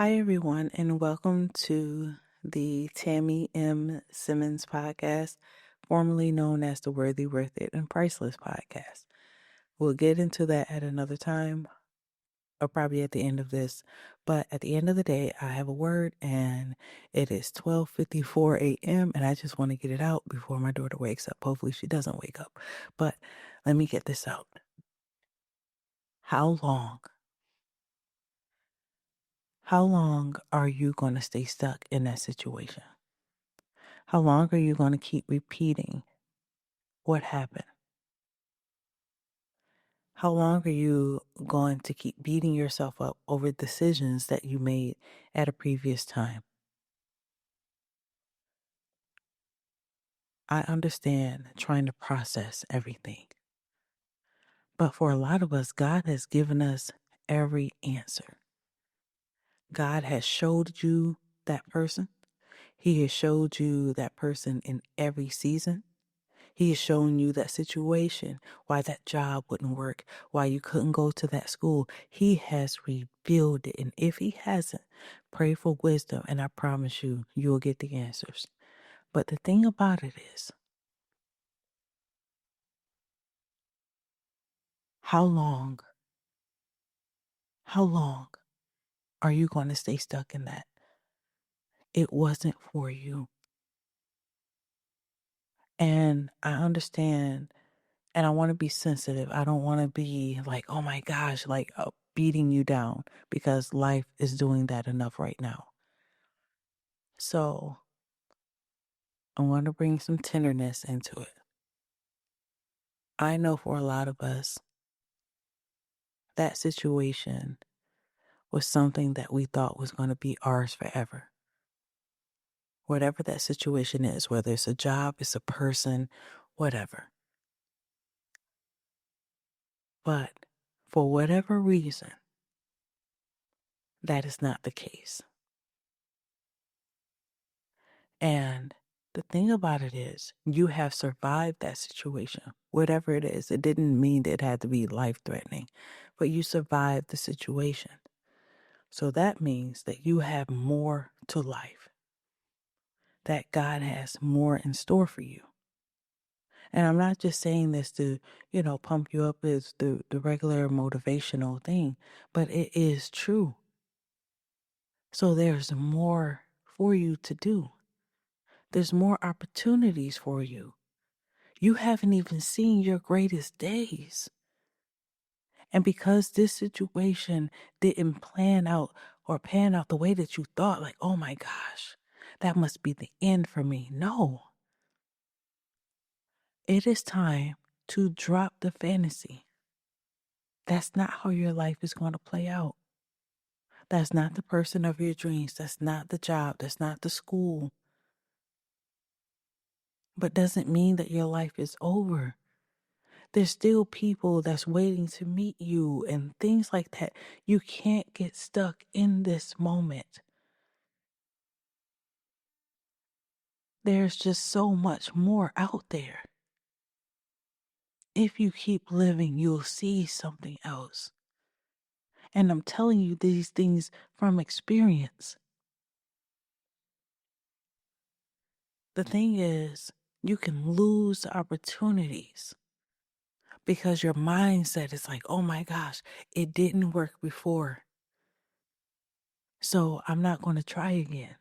Hi, everyone, and welcome to the Tammy M Simmons podcast, formerly known as the Worthy, Worth It, and Priceless podcast. We'll get into that at another time, or probably at the end of this. But at the end of the day, I have a word, and it is 12:54 a.m., and I just want to get it out before my daughter wakes up. Hopefully, she doesn't wake up. But let me get this out. How long? How long are you going to stay stuck in that situation? How long are you going to keep repeating what happened? How long are you going to keep beating yourself up over decisions that you made at a previous time? I understand trying to process everything, but for a lot of us, God has given us every answer. God has showed you that person. He has showed you that person in every season. He is showing you that situation, why that job wouldn't work, why you couldn't go to that school. He has revealed it. And if he hasn't, pray for wisdom, and I promise you, you'll get the answers. But the thing about it is, how long, how long are you going to stay stuck in that? It wasn't for you. And I understand, and I want to be sensitive. I don't want to be like, oh my gosh, like beating you down because life is doing that enough right now. So I want to bring some tenderness into it. I know for a lot of us, that situation was something that we thought was going to be ours forever. Whatever that situation is, whether it's a job, it's a person, whatever. But for whatever reason, that is not the case. And the thing about it is, you have survived that situation, whatever it is. It didn't mean that it had to be life threatening, but you survived the situation. So that means that you have more to life, that God has more in store for you. And I'm not just saying this to, pump you up as the regular motivational thing, but it is true. So there's more for you to do. There's more opportunities for you. You haven't even seen your greatest days. And because this situation didn't plan out or pan out the way that you thought, like, oh my gosh, that must be the end for me. No, it is time to drop the fantasy. That's not how your life is going to play out. That's not the person of your dreams. That's not the job. That's not the school. But doesn't mean that your life is over. There's still people that's waiting to meet you and things like that. You can't get stuck in this moment. There's just so much more out there. If you keep living, you'll see something else. And I'm telling you these things from experience. The thing is, you can lose opportunities because your mindset is like, oh my gosh, it didn't work before. So I'm not going to try again.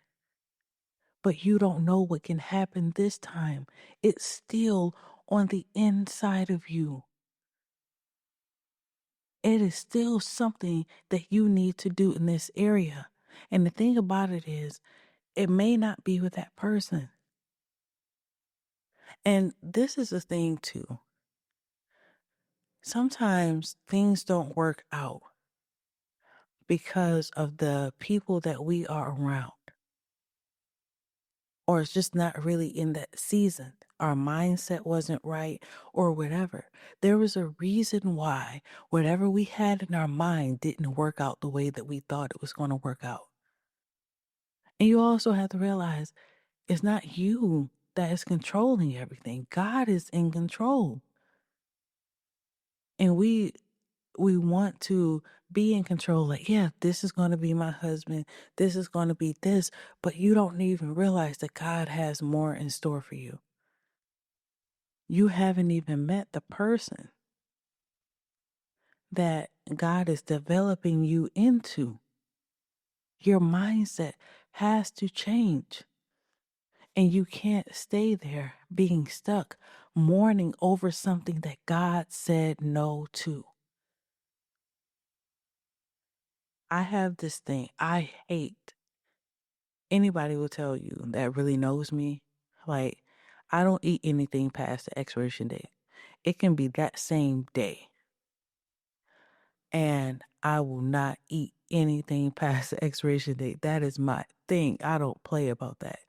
But you don't know what can happen this time. It's still on the inside of you. It is still something that you need to do in this area. And the thing about it is, it may not be with that person. And this is the thing too. Sometimes things don't work out because of the people that we are around, or it's just not really in that season. Our mindset wasn't right or whatever. There was a reason why whatever we had in our mind didn't work out the way that we thought it was going to work out. And you also have to realize it's not you that is controlling everything. God is in control. And we we want to be in control. Like, yeah, this is going to be my husband. This is going to be this. But you don't even realize that God has more in store for you. You haven't even met the person that God is developing you into. Your mindset has to change. And you can't stay there being stuck, mourning over something that God said no to. I have this thing I hate. Anybody will tell you that really knows me. Like, I don't eat anything past the expiration date. It can be that same day. And I will not eat anything past the expiration date. That is my thing. I don't play about that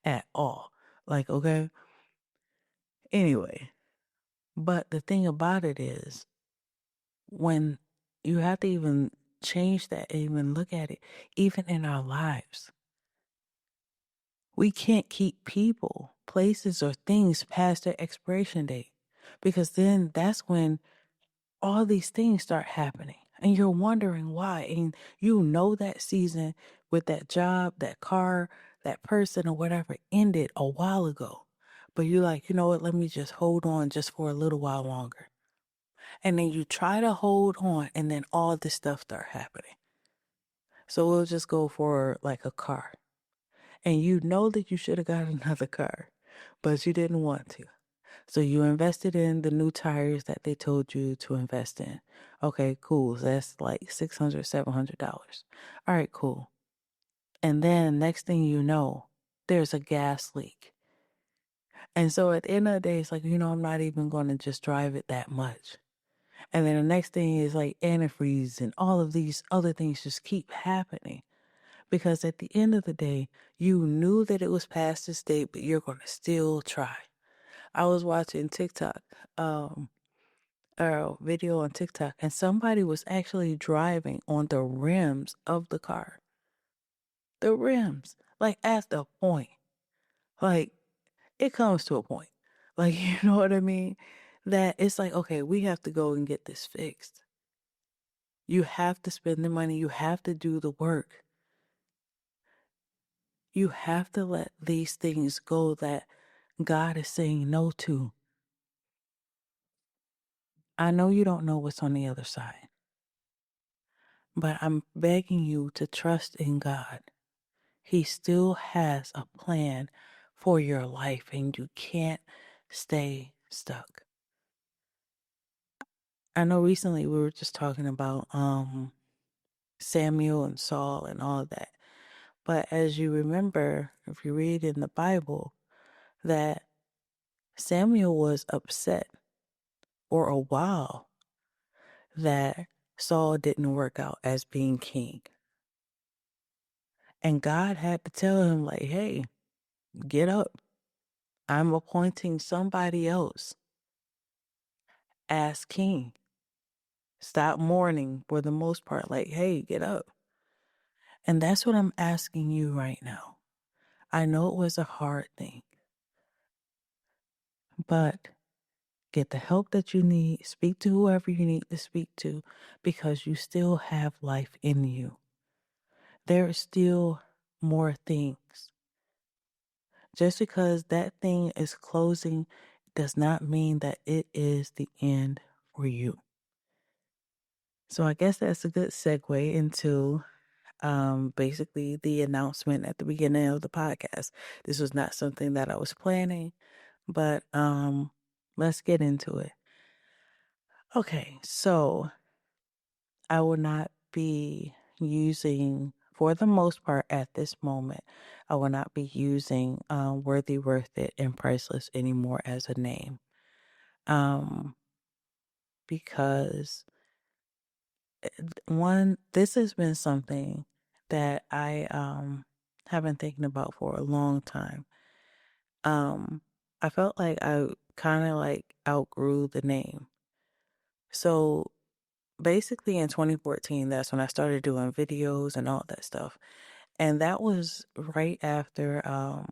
at all. Like, okay? Anyway, but the thing about it is, when you have to even change that and even look at it, even in our lives, we can't keep people, places, or things past their expiration date, because then that's when all these things start happening and you're wondering why. And you know that season with that job, that car, that person, or whatever ended a while ago. But you're like, you know what, let me just hold on just for a little while longer. And then you try to hold on, and then all this stuff start happening. So we'll just go for like a car. And you know that you should have got another car, but you didn't want to. So you invested in the new tires that they told you to invest in. Okay, cool. So that's like $600, $700. All right, cool. And then next thing you know, there's a gas leak. And so at the end of the day, it's like, I'm not even going to just drive it that much. And then the next thing is like antifreeze, and all of these other things just keep happening. Because at the end of the day, you knew that it was past this date, but you're going to still try. I was watching TikTok, a video on TikTok, and somebody was actually driving on the rims of the car. The rims. Like, at the point. Like, it comes to a point. Like, you know what I mean? That it's like, okay, we have to go and get this fixed. You have to spend the money. You have to do the work. You have to let these things go that God is saying no to. I know you don't know what's on the other side, but I'm begging you to trust in God. He still has a plan for your life, and you can't stay stuck. I know recently we were just talking about Samuel and Saul and all of that. But as you remember, if you read in the Bible, that Samuel was upset for a while that Saul didn't work out as being king. And God had to tell him, like, hey, get up. I'm appointing somebody else as king. Stop mourning for the most part. Like, hey, get up. And that's what I'm asking you right now. I know it was a hard thing, but get the help that you need. Speak to whoever you need to speak to, because you still have life in you. There is still more things. Just because that thing is closing does not mean that it is the end for you. So I guess that's a good segue into basically the announcement at the beginning of the podcast. This was not something that I was planning, but let's get into it. Okay, so I will not be using, for the most part at this moment, I will not be using Worthy, Worth It, and Priceless anymore as a name. Because one, this has been something that I have been thinking about for a long time. I felt like I kind of like outgrew the name. So basically in 2014, that's when I started doing videos and all that stuff. And that was right after,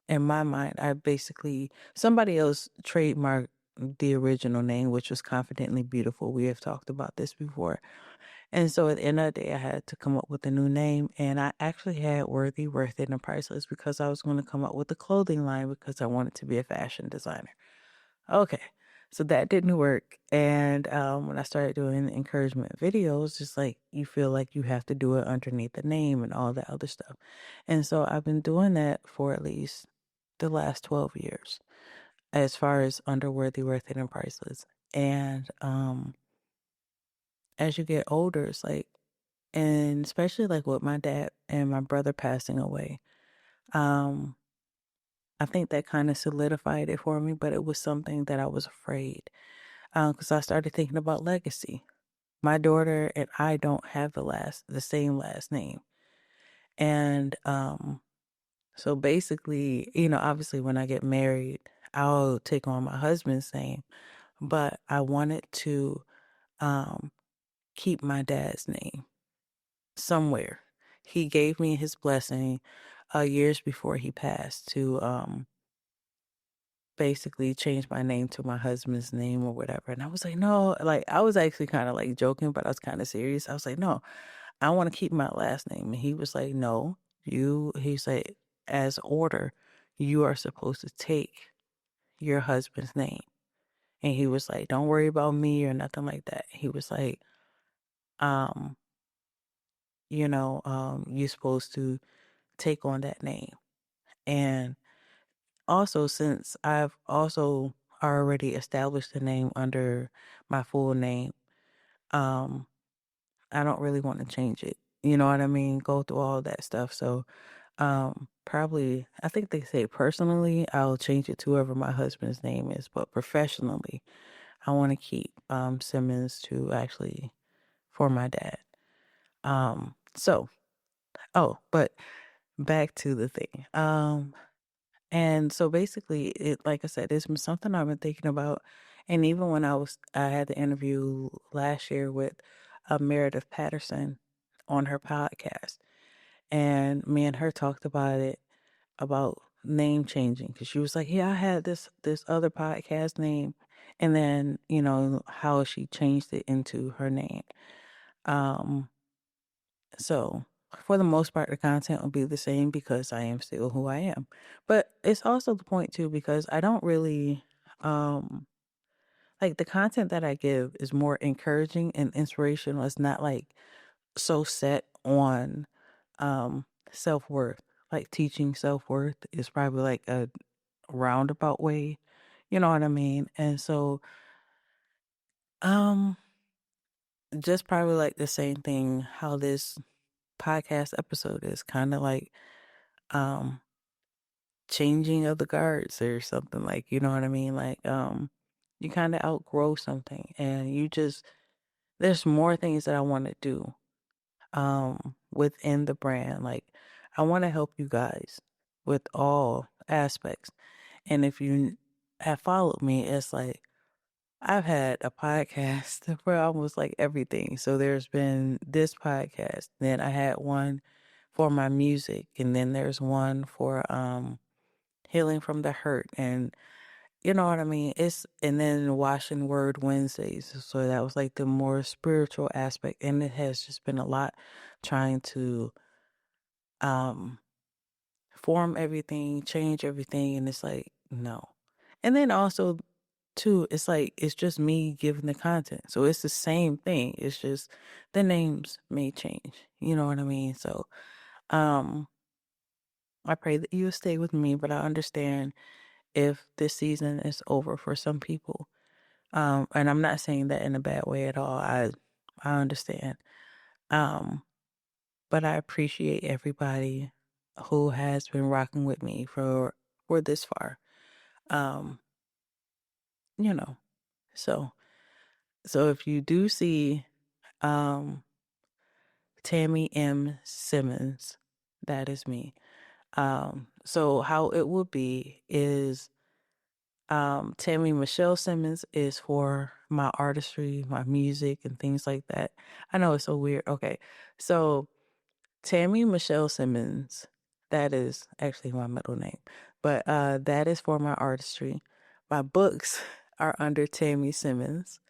in my mind, I basically, somebody else trademarked the original name, which was Confidently Beautiful. We have talked about this before. And so at the end of the day, I had to come up with a new name. And I actually had Worthy, Worth It, and Priceless because I was going to come up with a clothing line because I wanted to be a fashion designer. Okay. So that didn't work. And when I started doing encouragement videos, just like you feel like you have to do it underneath the name and all that other stuff. And so I've been doing that for at least the last 12 years as far as under Worthy, Worth It, and Priceless. And as you get older, it's like, and especially like with my dad and my brother passing away, um, I think that kind of solidified it for me, but it was something that I was afraid because I started thinking about legacy. My daughter and I don't have the same last name. And so basically, obviously when I get married, I'll take on my husband's name, but I wanted to um keep my dad's name somewhere. He gave me his blessing years before he passed to basically change my name to my husband's name or whatever. And I was like, no, like I was actually kind of like joking, but I was kind of serious. I was like, no, I want to keep my last name. And he was like, no, he's like, as order, you are supposed to take your husband's name. And he was like, don't worry about me or nothing like that. He was like, um, you're supposed to take on that name. And also, since I've also already established the name under my full name, um, I don't really want to change it. You know what I mean? Go through all that stuff. So, probably, I think they say personally, I'll change it to whoever my husband's name is, but professionally, I want to keep Simmons to actually for my dad. So, oh, but back to the thing. And so basically, like I said, it's been something I've been thinking about. And even when I had the interview last year with Meredith Patterson on her podcast, and me and her talked about it, about name changing, because she was like, "Yeah, I had this other podcast name," and then how she changed it into her name. Um, so for the most part, the content will be the same because I am still who I am. But it's also the point too, because I don't really like the content that I give is more encouraging and inspirational. It's not like so set on self-worth. Like teaching self-worth is probably like a roundabout way. You know what I mean? And so um just probably like the same thing how this podcast episode is kind of like um changing of the guards or something, like, you know what I mean? Like you kind of outgrow something and there's more things that I want to do within the brand. Like I want to help you guys with all aspects. And if you have followed me, it's like I've had a podcast for almost like everything. So there's been this podcast, then I had one for my music, and then there's one for healing from the hurt, and you know what I mean? And then Washing Word Wednesdays. So that was like the more spiritual aspect. And it has just been a lot trying to um form everything, change everything. And it's like, no. And then also too, it's like it's just me giving the content. So it's the same thing. It's just the names may change. You know what I mean? So um I pray that you stay with me, but I understand if this season is over for some people. And I'm not saying that in a bad way at all. I understand. Um, but I appreciate everybody who has been rocking with me for this far. Um, you know. So if you do see um Tammy M Simmons, that is me. So how it will be is Tammy Michelle Simmons is for my artistry, my music, and things like that. I know it's so weird. Okay. So Tammy Michelle Simmons, that is actually my middle name, but that is for my artistry. My books are under Tammy Simmons.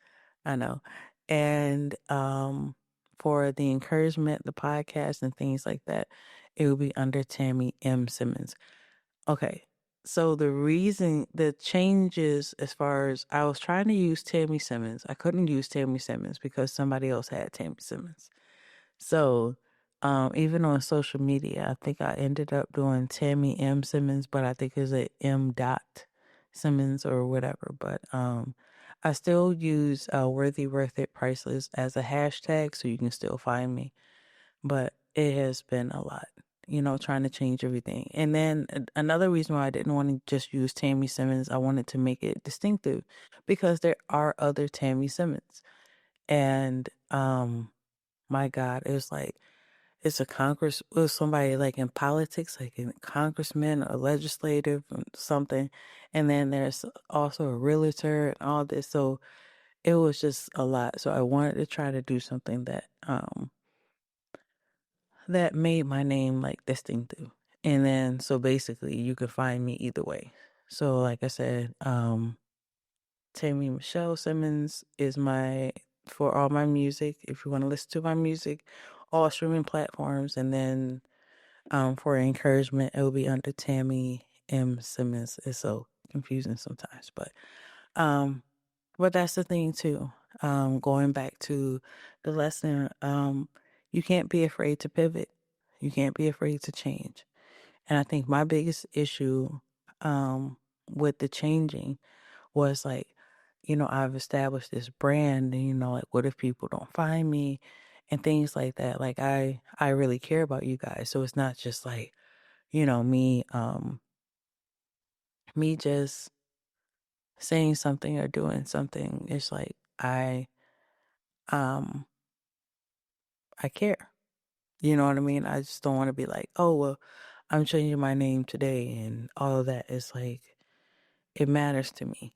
I know. And for the encouragement, the podcast and things like that, it will be under Tammy M Simmons. Okay. So the changes as far as I was trying to use Tammy Simmons. I couldn't use Tammy Simmons because somebody else had Tammy Simmons. So, even on social media, I think I ended up doing Tammy M Simmons, but I think it's a M dot Simmons or whatever. But I still use worthy, worth it, priceless as a hashtag, so you can still find me. But it has been a lot, trying to change everything. And then another reason why I didn't want to just use Tammy Simmons, I wanted to make it distinctive because there are other Tammy Simmons. And my God, it was like it was somebody like in politics, like a congressman or legislative or something. And then there's also a realtor and all this. So it was just a lot. So I wanted to try to do something that made my name like distinctive. And then so basically you could find me either way. So like I said, Tammy Michelle Simmons is for all my music. If you want to listen to my music, all streaming platforms, and then for encouragement, it will be under Tammy M Simmons. It's so confusing sometimes, but that's the thing too. Going back to the lesson, you can't be afraid to pivot. You can't be afraid to change. And I think my biggest issue, with the changing was like, I've established this brand and, like, what if people don't find me and things like that? Like, I really care about you guys. So it's not just like, me just saying something or doing something. It's like, um, I care. You know what I mean? I just don't want to be like, oh, well, I'm changing my name today and all of that. It's like, it matters to me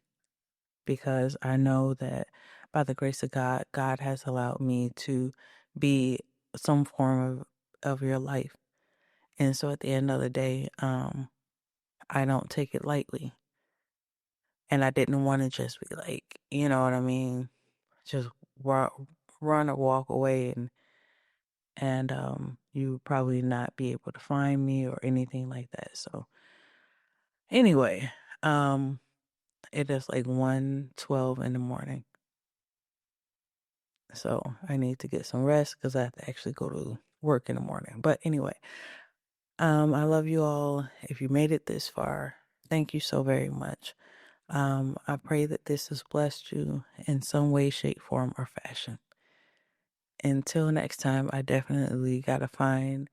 because I know that by the grace of God, God has allowed me to be some form of your life. And so at the end of the day, I don't take it lightly. And I didn't want to just be like, you know what I mean? Just run or walk away and you probably not be able to find me or anything like that. So anyway, it is like 1:12 in the morning. So I need to get some rest because I have to actually go to work in the morning. But anyway, I love you all. If you made it this far, thank you so very much. I pray that this has blessed you in some way, shape, form, or fashion. Until next time, I definitely got to find,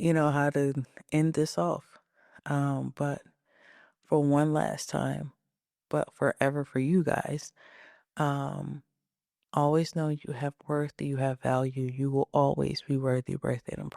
how to end this off. But for one last time, but forever for you guys, um, always know you have worth, you have value, you will always be worthy, worth it, and